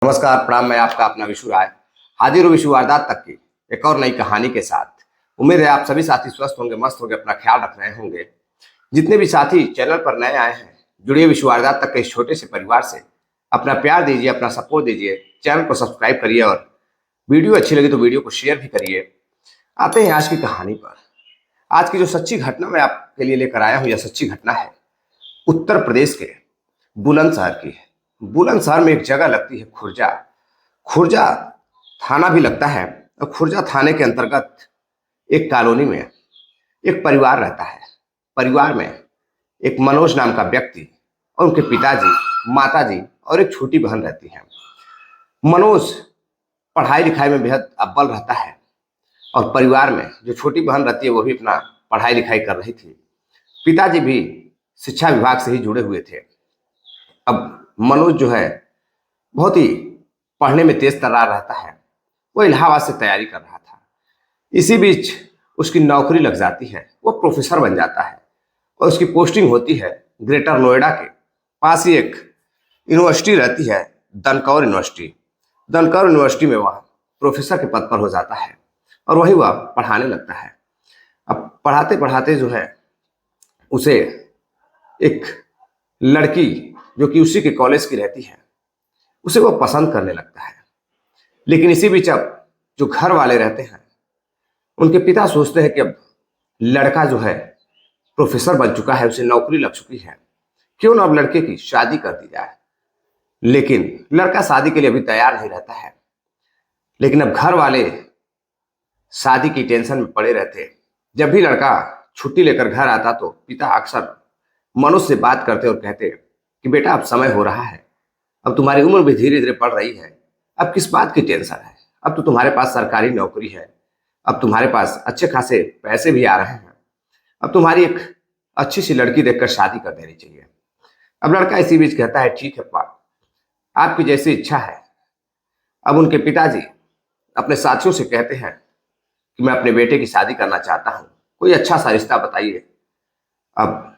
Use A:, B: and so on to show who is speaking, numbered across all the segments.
A: नमस्कार, प्रणाम। मैं आपका अपना विशु राय हाजिर हूँ विशु वारदात तक की एक और नई कहानी के साथ। उम्मीद है आप सभी साथी स्वस्थ होंगे, मस्त होंगे, अपना ख्याल रख रहे होंगे। जितने भी साथी चैनल पर नए आए हैं, जुड़िए विशु वारदात तक के इस छोटे से परिवार से। अपना प्यार दीजिए, अपना सपोर्ट दीजिए, चैनल को सब्सक्राइब करिए और वीडियो अच्छी लगी तो वीडियो को शेयर भी करिए। आते हैं आज की कहानी पर। आज की जो सच्ची घटना मैं आपके लिए लेकर आया हूँ, यह सच्ची घटना है उत्तर प्रदेश के बुलंदशहर की है। बुलंदशहर में एक जगह लगती है खुर्जा। खुर्जा थाना भी लगता है और खुर्जा थाने के अंतर्गत एक कॉलोनी में एक परिवार रहता है। परिवार में एक मनोज नाम का व्यक्ति और उनके पिताजी, माताजी और एक छोटी बहन रहती है। मनोज पढ़ाई लिखाई में बेहद अव्वल रहता है और परिवार में जो छोटी बहन रहती है वो भी अपना पढ़ाई लिखाई कर रही थी। पिताजी भी शिक्षा विभाग से ही जुड़े हुए थे। अब मनोज जो है बहुत ही पढ़ने में तेज तर्रार रहता है। वो इलाहाबाद से तैयारी कर रहा था। इसी बीच उसकी नौकरी लग जाती है, वो प्रोफेसर बन जाता है और उसकी पोस्टिंग होती है ग्रेटर नोएडा के पास ही एक यूनिवर्सिटी रहती है, दनकौर यूनिवर्सिटी। दनकौर यूनिवर्सिटी में वह प्रोफेसर के पद पर हो जाता है और वहीं वह पढ़ाने लगता है। अब पढ़ाते पढ़ाते जो है उसे एक लड़की जो कि उसी के कॉलेज की रहती है, उसे वो पसंद करने लगता है। लेकिन इसी बीच अब जो घर वाले रहते हैं, उनके पिता सोचते हैं कि अब लड़का जो है प्रोफेसर बन चुका है, उसे नौकरी लग चुकी है, क्यों ना अब लड़के की शादी कर दी जाए। लेकिन लड़का शादी के लिए अभी तैयार नहीं रहता है। लेकिन अब घर वाले शादी की टेंशन में पड़े रहते। जब भी लड़का छुट्टी लेकर घर आता तो पिता अक्सर मनोज से बात करते और कहते कि बेटा अब समय हो रहा है, अब तुम्हारी उम्र भी धीरे धीरे बढ़ रही है, अब किस बात की टेंशन है, अब तो तुम्हारे पास सरकारी नौकरी है, अब तुम्हारे पास अच्छे खासे पैसे भी आ रहे हैं, अब तुम्हारी एक अच्छी सी लड़की देखकर शादी कर देनी चाहिए। अब लड़का इसी बीच कहता है ठीक है पापा, आपकी जैसी इच्छा है। अब उनके पिताजी अपने साथियों से कहते हैं कि मैं अपने बेटे की शादी करना चाहता हूँ, कोई अच्छा सा रिश्ता बताइए। अब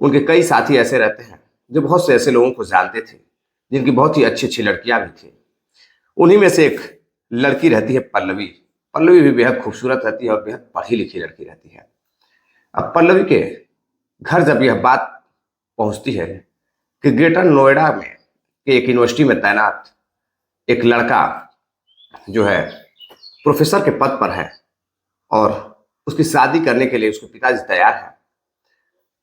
A: उनके कई साथी ऐसे रहते हैं जो बहुत से ऐसे लोगों को जानते थे जिनकी बहुत ही अच्छी अच्छी लड़कियां भी थी। उन्हीं में से एक लड़की रहती है पल्लवी। पल्लवी भी बेहद खूबसूरत रहती है और बेहद पढ़ी लिखी लड़की रहती है। अब पल्लवी के घर जब यह बात पहुंचती है कि ग्रेटर नोएडा में के एक यूनिवर्सिटी में तैनात एक लड़का जो है प्रोफेसर के पद पर है और उसकी शादी करने के लिए उसके पिताजी तैयार हैं,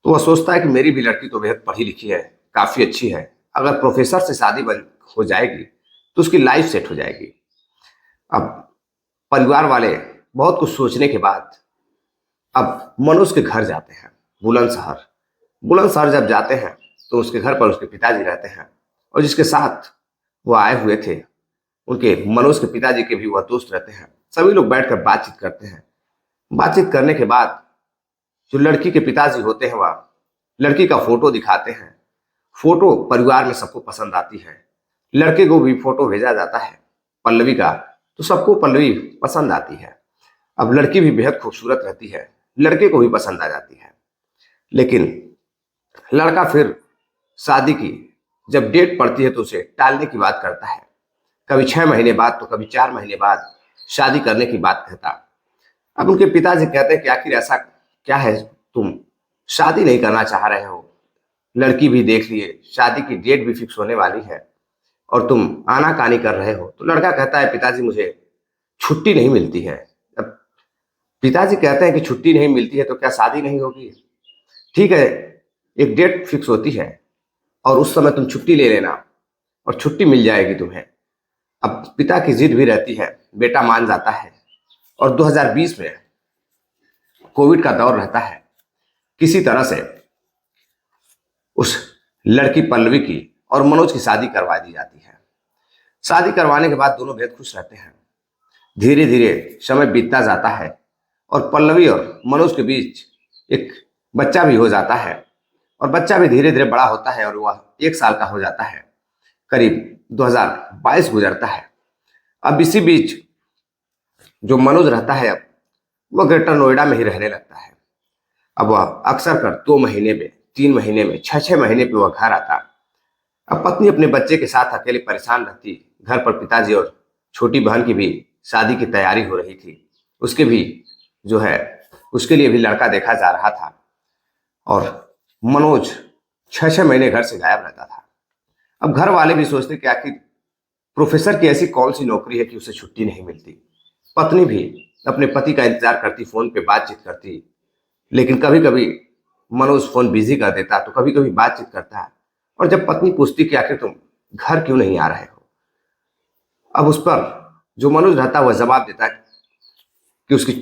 A: तो वह सोचता है कि मेरी भी लड़की तो बेहद पढ़ी लिखी है, काफी अच्छी है, अगर प्रोफेसर से शादी हो जाएगी तो उसकी लाइफ सेट हो जाएगी। अब परिवार वाले बहुत कुछ सोचने के बाद अब मनोज के घर जाते हैं बुलंदशहर। बुलंदशहर जब जाते हैं तो उसके घर पर उसके पिताजी रहते हैं और जिसके साथ वो आए हुए थे उनके मनोज के पिताजी के भी वह दोस्त रहते हैं। सभी लोग बैठकर बातचीत करते हैं। बातचीत करने के बाद जो लड़की के पिताजी होते हैं वह लड़की का फोटो दिखाते हैं। फोटो परिवार में सबको पसंद आती है। लड़के को भी फोटो भेजा जाता है पल्लवी का, तो सबको पल्लवी पसंद आती है। अब लड़की भी बेहद खूबसूरत रहती है, लड़के को भी पसंद आ जाती है। लेकिन लड़का फिर शादी की जब डेट पड़ती है तो उसे टालने की बात करता है। कभी 6 महीने बाद तो कभी 4 महीने बाद शादी करने की बात कहता। अब उनके पिताजी कहते हैं कि आखिर ऐसा क्या है, तुम शादी नहीं करना चाह रहे हो, लड़की भी देख लिए, शादी की डेट भी फिक्स होने वाली है और तुम आनाकानी कर रहे हो। तो लड़का कहता है पिताजी मुझे छुट्टी नहीं मिलती है। अब पिताजी कहते हैं कि छुट्टी नहीं मिलती है तो क्या शादी नहीं होगी? ठीक है, एक डेट फिक्स होती है और उस समय तुम छुट्टी ले लेना और छुट्टी मिल जाएगी तुम्हें। अब पिता की जिद भी रहती है, बेटा मान जाता है और 2020 में कोविड का दौर रहता है। किसी तरह से उस लड़की पल्लवी की और मनोज की शादी करवा दी जाती है। शादी करवाने के बाद दोनों बेहद खुश रहते हैं। धीरे धीरे समय बीतता जाता है और पल्लवी और मनोज के बीच एक बच्चा भी हो जाता है और बच्चा भी धीरे धीरे बड़ा होता है और वह 1 साल का हो जाता है। करीब 2022 गुजरता है। अब इसी बीच जो मनोज रहता है अब वह ग्रेटर नोएडा में ही रहने लगता है। अब वह अक्सर कर 2 महीने में, 3 महीने में, 6-6 महीने पे वह घर आता। अब पत्नी अपने बच्चे के साथ अकेले परेशान रहती, घर पर पिताजी और छोटी बहन की भी शादी की तैयारी हो रही थी। उसके भी जो है उसके लिए भी लड़का देखा जा रहा था। और मनोज 6-6 महीने घर से गायब रहता था। अब घर वाले भी सोचते कि आखिर प्रोफेसर की ऐसी कौन सी नौकरी है कि उसे छुट्टी नहीं मिलती। पत्नी भी अपने पति का इंतजार करती, फोन पे बातचीत करती, लेकिन कभी कभी मनोज फोन बिजी कर देता तो कभी कभी बातचीत करता है। और जब पत्नी पूछती कि आखिर तुम घर क्यों नहीं आ रहे हो, अब उस पर जो मनोज रहता है वह जवाब देता है कि उसकी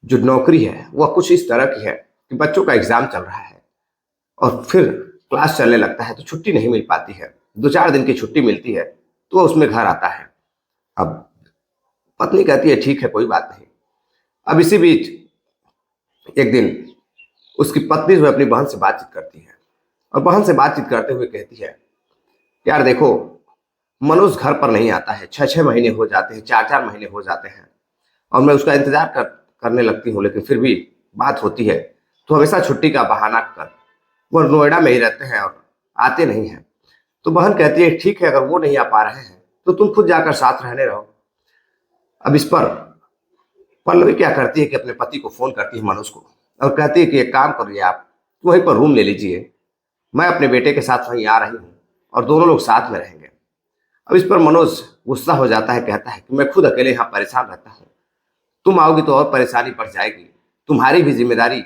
A: जो नौकरी है वह कुछ इस तरह की है कि बच्चों का एग्जाम चल रहा है और फिर क्लास चलने लगता है तो छुट्टी नहीं मिल पाती है। 2-4 दिन की छुट्टी मिलती है तो वह उसमें घर आता है। अब पत्नी कहती है ठीक है कोई बात नहीं। अब इसी बीच एक दिन उसकी पत्नी जो है अपनी बहन से बातचीत करती है और बहन से बातचीत करते हुए कहती है यार देखो, मनोज घर पर नहीं आता है, 6-6 महीने हो जाते हैं, 4-4 महीने हो जाते हैं और मैं उसका इंतजार करने लगती हूँ, लेकिन फिर भी बात होती है तो हमेशा छुट्टी का बहाना कर वो नोएडा में ही रहते हैं और आते नहीं हैं। तो बहन कहती है ठीक है, अगर वो नहीं आ पा रहे हैं तो तुम खुद जाकर साथ रहने रहो। अब इस पर पल्लवी क्या करती है कि अपने पति को फोन करती है मनोज को और कहती है कि एक काम करिए, आप वहीं पर रूम ले लीजिए, मैं अपने बेटे के साथ वहीं आ रही हूँ और दोनों लोग साथ में रहेंगे। अब इस पर मनोज गुस्सा हो जाता है, कहता है कि मैं खुद अकेले यहाँ परेशान रहता हूँ, तुम आओगी तो और परेशानी बढ़ जाएगी, तुम्हारी भी जिम्मेदारी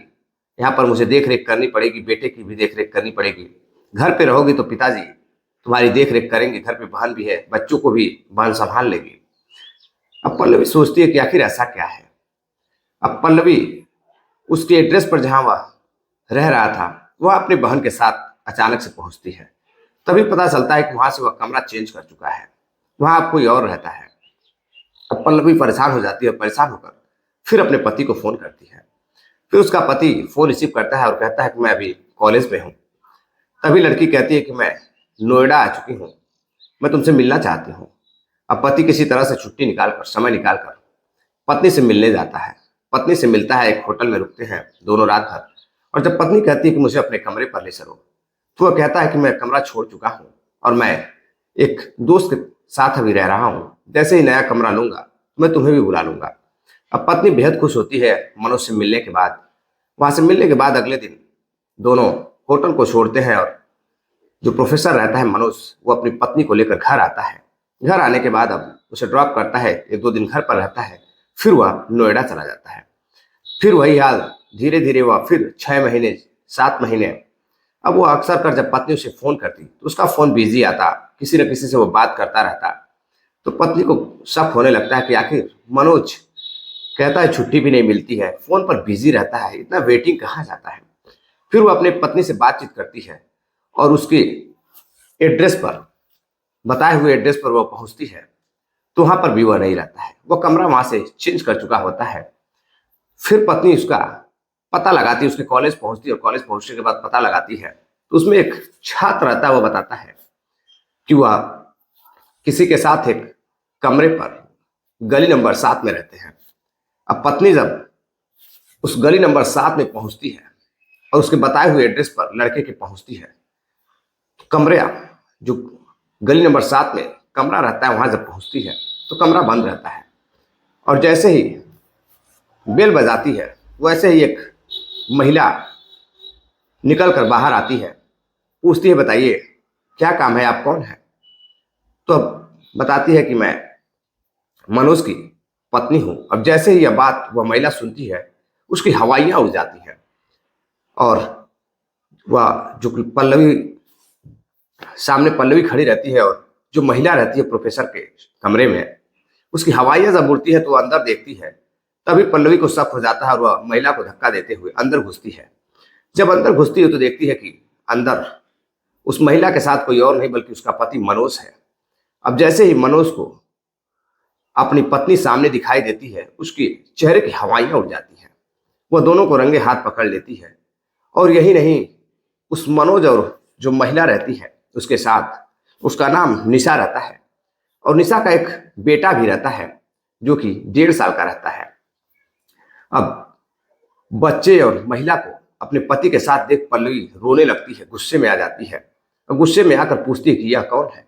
A: यहाँ पर मुझे देख रेख करनी पड़ेगी, बेटे की भी देख रेख करनी पड़ेगी। घर पे रहोगी तो पिताजी तुम्हारी देख रेख करेंगे, घर पे बहन भी है, बच्चों को भी बहन संभाल लेगी। अब पल्लवी सोचती है कि आखिर ऐसा क्या है। अब पल्लवी उसके एड्रेस पर जहां वह रह रहा था वह अपनी बहन के साथ अचानक से पहुंचती है। तभी पता चलता है कि वहां से वह कमरा चेंज कर चुका है, वहां अब कोई और रहता है। अब पल्लवी परेशान हो जाती है और परेशान होकर फिर अपने पति को फोन करती है। फिर उसका पति फोन रिसीव करता है और कहता है कि मैं अभी कॉलेज में हूँ। तभी लड़की कहती है कि मैं नोएडा आ चुकी हूँ, मैं तुमसे मिलना चाहती हूँ। अब पति किसी तरह से छुट्टी निकालकर, समय निकालकर पत्नी से मिलने जाता है। पत्नी से मिलता है, एक होटल में रुकते हैं दोनों रात भर। और जब पत्नी कहती है कि मुझे अपने कमरे पर ले चलो तो वह कहता है कि मैं कमरा छोड़ चुका हूँ और मैं एक दोस्त के साथ अभी रह रहा हूँ, जैसे ही नया कमरा लूंगा तो मैं तुम्हें भी बुला लूंगा। अब पत्नी बेहद खुश होती है मनोज से मिलने के बाद। वहां से मिलने के बाद अगले दिन दोनों होटल को छोड़ते हैं और जो प्रोफेसर रहता है मनोज वो अपनी पत्नी को लेकर घर आता है। घर आने के बाद अब उसे ड्रॉप करता है, 1-2 दिन घर पर रहता है, फिर वह नोएडा चला जाता है। फिर वही हाल, धीरे धीरे वह फिर 6 महीने 7 महीने। अब वो अक्सर कर जब पत्नी उसे फोन करती तो उसका फोन बिजी आता, किसी न किसी से वो बात करता रहता। तो पत्नी को शक होने लगता है कि आखिर मनोज कहता है छुट्टी भी नहीं मिलती है, फोन पर बिजी रहता है, इतना वेटिंग कहाँ जाता है। फिर वो अपने पत्नी से बातचीत करती है और उसके एड्रेस पर, बताए हुए एड्रेस पर वह पहुंचती है तो वहां पर भी वह नहीं रहता है, वह कमरा वहां से चेंज कर चुका होता है। फिर पत्नी उसका पता लगाती है, उसके कॉलेज पहुंचती है और कॉलेज पहुंचने के बाद पता लगाती है तो उसमें एक छात्र रहता है। वह बताता है कि वह किसी के साथ एक कमरे पर गली नंबर 7 में रहते हैं। अब पत्नी जब उस गली नंबर 7 में पहुंचती है और उसके बताए हुए एड्रेस पर लड़के के पहुंचती है तो कमरे, जो गली नंबर 7 में कमरा रहता है वहां जब पहुंचती है तो कमरा बंद रहता है। और जैसे ही बेल बजाती है वैसे ही एक महिला निकल कर बाहर आती है, पूछती है बताइए क्या काम है, आप कौन है। तो अब बताती है कि मैं मनोज की पत्नी हूं। अब जैसे ही यह बात वह महिला सुनती है उसकी हवाइयां उड़ जाती है और वह जो पल्लवी, सामने पल्लवी खड़ी रहती है और जो महिला रहती है प्रोफेसर के कमरे में, उसकी हवाइयां जब उड़ती है तो वह अंदर देखती है। तभी पल्लवी को शक हो जाता है और वह महिला को धक्का देते हुए अंदर घुसती है। जब अंदर घुसती है तो देखती है कि अंदर उस महिला के साथ कोई और नहीं बल्कि उसका पति मनोज है। अब जैसे ही मनोज को अपनी पत्नी सामने दिखाई देती है उसके चेहरे की हवाइयां उड़ जाती हैं। वह दोनों को रंगे हाथ पकड़ लेती है और यही नहीं, उस मनोज और जो महिला रहती है उसके साथ, उसका नाम निशा रहता है और निशा का एक बेटा भी रहता है जो कि 1.5 साल का रहता है। अब बच्चे और महिला को अपने पति के साथ देख पल्लवी रोने लगती है, गुस्से में आ जाती है और गुस्से में आकर पूछती है कि यह कौन है।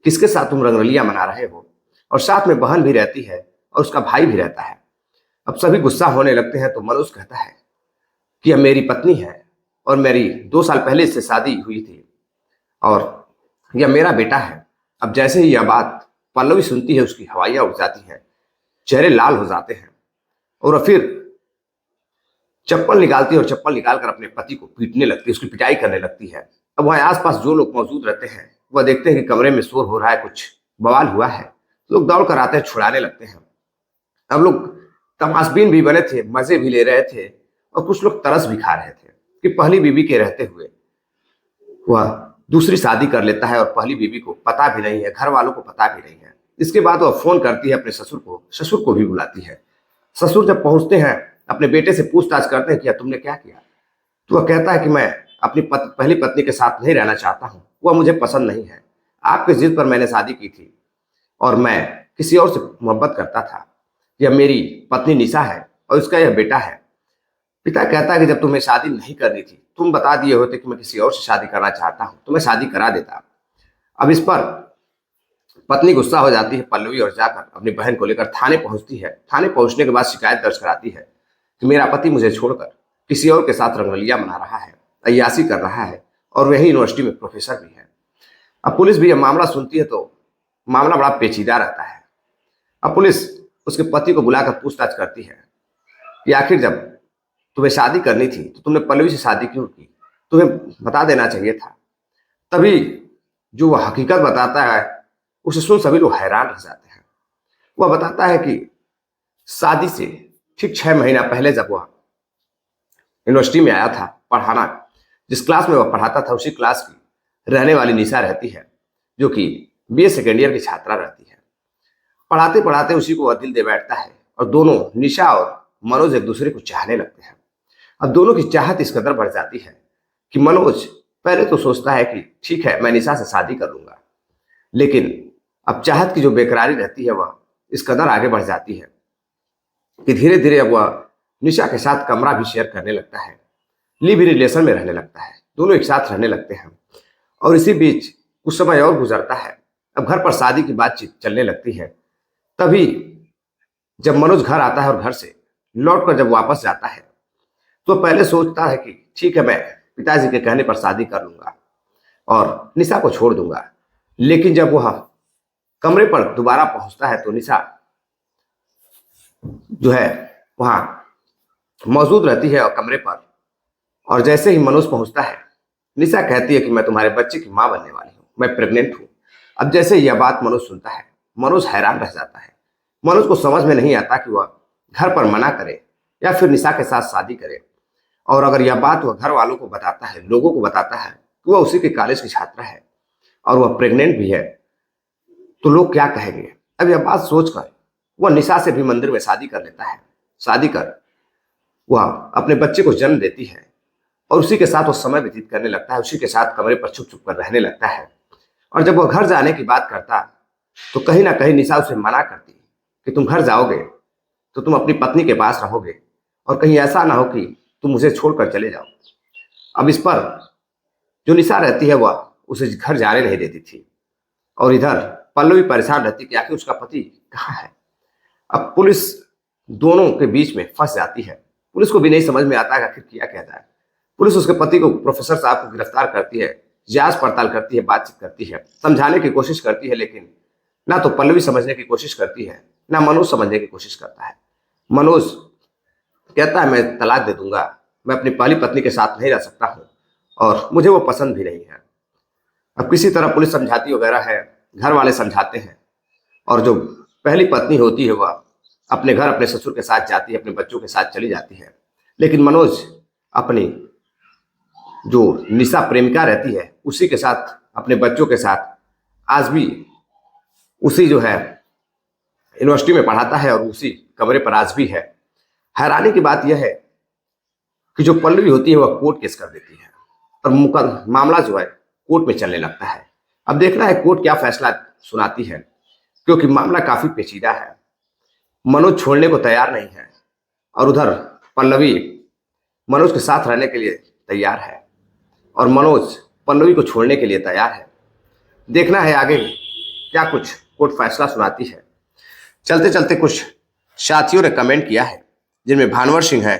A: किसके साथ तुम रंगरलियां मना रहे हो, और साथ में बहन भी रहती है और उसका भाई भी रहता है। अब सभी गुस्सा होने लगते हैं तो मनोज कहता है कि यह मेरी पत्नी है और मेरी 2 साल पहले इससे शादी हुई थी और यह मेरा बेटा है। अब जैसे ही यह बात पल्लवी सुनती है उसकी हवाइयां उड़ जाती हैं, चेहरे लाल हो जाते हैं और वह फिर चप्पल निकालती है और चप्पल निकालकर अपने पति को पीटने लगती है, उसकी पिटाई करने लगती है। अब वहां आसपास जो लोग मौजूद रहते हैं वह देखते हैं कि कमरे में शोर हो रहा है, कुछ बवाल हुआ है। लोग दौड़ कर आते हैं, छुड़ाने लगते हैं। अब लोग तमाशबीन भी बने थे, मजे भी ले रहे थे और कुछ लोग तरस भी खा रहे थे कि पहली बीवी के रहते हुए वह दूसरी शादी कर लेता है और पहली बीवी को पता भी नहीं है, घर वालों को पता भी नहीं है। इसके बाद वह फोन करती है अपने ससुर को भी बुलाती है। ससुर जब पहुंचते हैं अपने बेटे से पूछताछ करते हैं कि तुमने क्या किया, तो वह कहता है कि मैं अपनी पहली पत्नी के साथ नहीं रहना चाहता हूं, वह मुझे पसंद नहीं है। आपके जिद पर मैंने शादी की थी और मैं किसी और से मोहब्बत करता था। यह मेरी पत्नी निशा है और इसका यह बेटा है। पिता कहता है कि जब तुम्हें शादी नहीं करनी थी तुम बता दिए होते कि मैं किसी और से शादी करना चाहता हूं तो मैं शादी करा देता। अब इस पर पत्नी गुस्सा हो जाती है पल्लवी और जाकर अपनी बहन को लेकर थाने पहुंचती है। थाने पहुंचने के बाद शिकायत दर्ज कराती है कि मेरा पति मुझे छोड़कर किसी और के साथ रंगरलियां मना रहा है, अय्याशी कर रहा है और वही यूनिवर्सिटी में प्रोफेसर भी है। अब पुलिस भी यह मामला सुनती है तो मामला बड़ा पेचीदा रहता है। अब पुलिस उसके पति को बुलाकर पूछताछ करती है कि आखिर जब तुम्हें शादी करनी थी तो तुमने पल्लवी से शादी क्यों की, तुम्हें बता देना चाहिए था। तभी जो वह हकीकत बताता है उसे सुन सभी लोग हैरान रह जाते हैं। वह बताता है कि शादी से ठीक 6 महीना पहले जब वह यूनिवर्सिटी में आया था पढ़ाना, जिस क्लास में वह पढ़ाता था उसी क्लास की रहने वाली निशा रहती है, जो कि बीए सेकेंड ईयर की छात्रा रहती है। पढ़ाते पढ़ाते उसी को वह दिल दे बैठता है और दोनों निशा और मनोज एक दूसरे को चाहने लगते हैं। अब दोनों की चाहत इस कदर बढ़ जाती है कि मनोज पहले तो सोचता है कि ठीक है मैं निशा से शादी कर लूंगा, लेकिन अब चाहत की जो बेकरारी रहती है वह इस कदर आगे बढ़ जाती है कि धीरे धीरे अब वह निशा के साथ कमरा भी शेयर करने लगता है, लिव इन रिलेशन में रहने लगता है, दोनों एक साथ रहने लगते हैं। और इसी बीच कुछ समय और गुजरता है। अब घर पर शादी की बातचीत चलने लगती है। तभी जब मनोज घर आता है और घर से लौटकर जब वापस जाता है तो पहले सोचता है कि ठीक है मैं पिताजी के कहने पर शादी कर लूंगा और निशा को छोड़ दूंगा। लेकिन जब वह कमरे पर दोबारा पहुंचता है तो निशा जो है वहां मौजूद रहती है और कमरे पर। और जैसे ही मनोज पहुंचता है निशा कहती है कि मैं तुम्हारे बच्चे की मां बनने वाली हूं, मैं प्रेग्नेंट हूं। अब जैसे यह बात मनोज सुनता है मनोज हैरान रह जाता है। मनोज को समझ में नहीं आता कि वह घर पर मना करे या फिर निशा के साथ शादी करे। और अगर यह बात वह घर वालों को बताता है, लोगों को बताता है कि वह उसी के कॉलेज की छात्रा है और वह प्रेग्नेंट भी है, तो लोग क्या कहेंगे। अब यह बात सोचकर वह निशा से भी मंदिर में शादी कर लेता है। शादी कर वह अपने बच्चे को जन्म देती है और उसी के साथ वो समय व्यतीत करने लगता है, उसी के साथ कमरे पर छुप छुप कर रहने लगता है। और जब वह घर जाने की बात करता तो कहीं ना कहीं निशा उसे मना करती कि तुम घर जाओगे तो तुम अपनी पत्नी के पास रहोगे और कहीं ऐसा ना हो कि तुम मुझे छोड़कर चले जाओ। अब इस पर जो निशा रहती है वह उसे घर जाने नहीं देती थी और इधर पल्लवी परेशान रहती कि आखिर उसका पति कहाँ है। अब पुलिस दोनों के बीच में फंस जाती है। पुलिस को भी नहीं समझ में आता है आखिर किया क्या जाए। पुलिस उसके पति को, प्रोफेसर साहब को गिरफ्तार करती है, जांच पड़ताल करती है, बातचीत करती है, समझाने की कोशिश करती है, लेकिन ना तो पल्लवी समझने की कोशिश करती है ना मनोज समझने की कोशिश करता है। मनोज कहता है मैं तलाक दे दूंगा, मैं अपनी पहली पत्नी के साथ नहीं रह सकता हूँ और मुझे वो पसंद भी नहीं है। अब किसी तरह पुलिस समझाती वगैरह है, घर वाले समझाते हैं और जो पहली पत्नी होती है वह अपने घर अपने ससुर के साथ जाती है, अपने बच्चों के साथ चली जाती है। लेकिन मनोज अपनी जो निशा प्रेमिका रहती है उसी के साथ, अपने बच्चों के साथ आज भी उसी जो है यूनिवर्सिटी में पढ़ाता है और उसी कमरे पर आज भी है। हैरानी की बात यह है कि जो पल्लवी होती है वह कोर्ट केस कर देती है और मामला जो है कोर्ट में चलने लगता है। अब देखना है कोर्ट क्या फैसला सुनाती है, क्योंकि मामला काफी पेचीदा है। मनोज छोड़ने को तैयार नहीं है और उधर पल्लवी मनोज के साथ रहने के लिए तैयार है और मनोज पल्लवी को छोड़ने के लिए तैयार है। देखना है आगे क्या कुछ कोर्ट फैसला सुनाती है। चलते चलते कुछ साथियों ने कमेंट किया है, जिनमें भानवर सिंह है,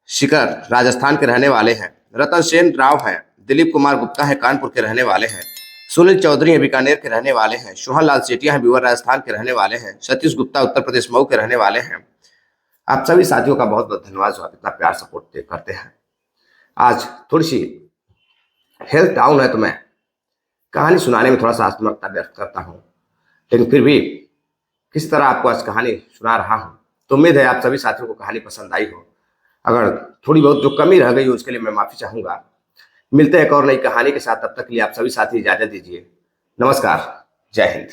A: शिखर राजस्थान के रहने वाले हैं, रतन सेन राव हैं, दिलीप कुमार गुप्ता हैं, कानपुर के रहने वाले हैं, सुनील चौधरी हैं, बीकानेर के रहने वाले हैं, सोहन लाल सेठिया हैं, बीवर राजस्थान के रहने वाले हैं, सतीश गुप्ता उत्तर प्रदेश मऊ के रहने वाले हैं। आप सभी साथियों का बहुत बहुत धन्यवाद जो आप इतना प्यार सपोर्ट करते हैं। आज थोड़ी सी हेल्थ डाउन है तो मैं कहानी सुनाने में थोड़ा सा असमर्थता व्यक्त करता हूँ, लेकिन फिर भी किस तरह आपको आज कहानी सुना रहा हूँ, तो उम्मीद है आप सभी साथियों को कहानी पसंद आई हो। अगर थोड़ी बहुत जो कमी रह गई हो उसके लिए मैं माफी चाहूंगा। मिलते हैं एक और नई कहानी के साथ, तब तक के लिए आप सभी साथी इजाजत दीजिए। नमस्कार, जय हिंद।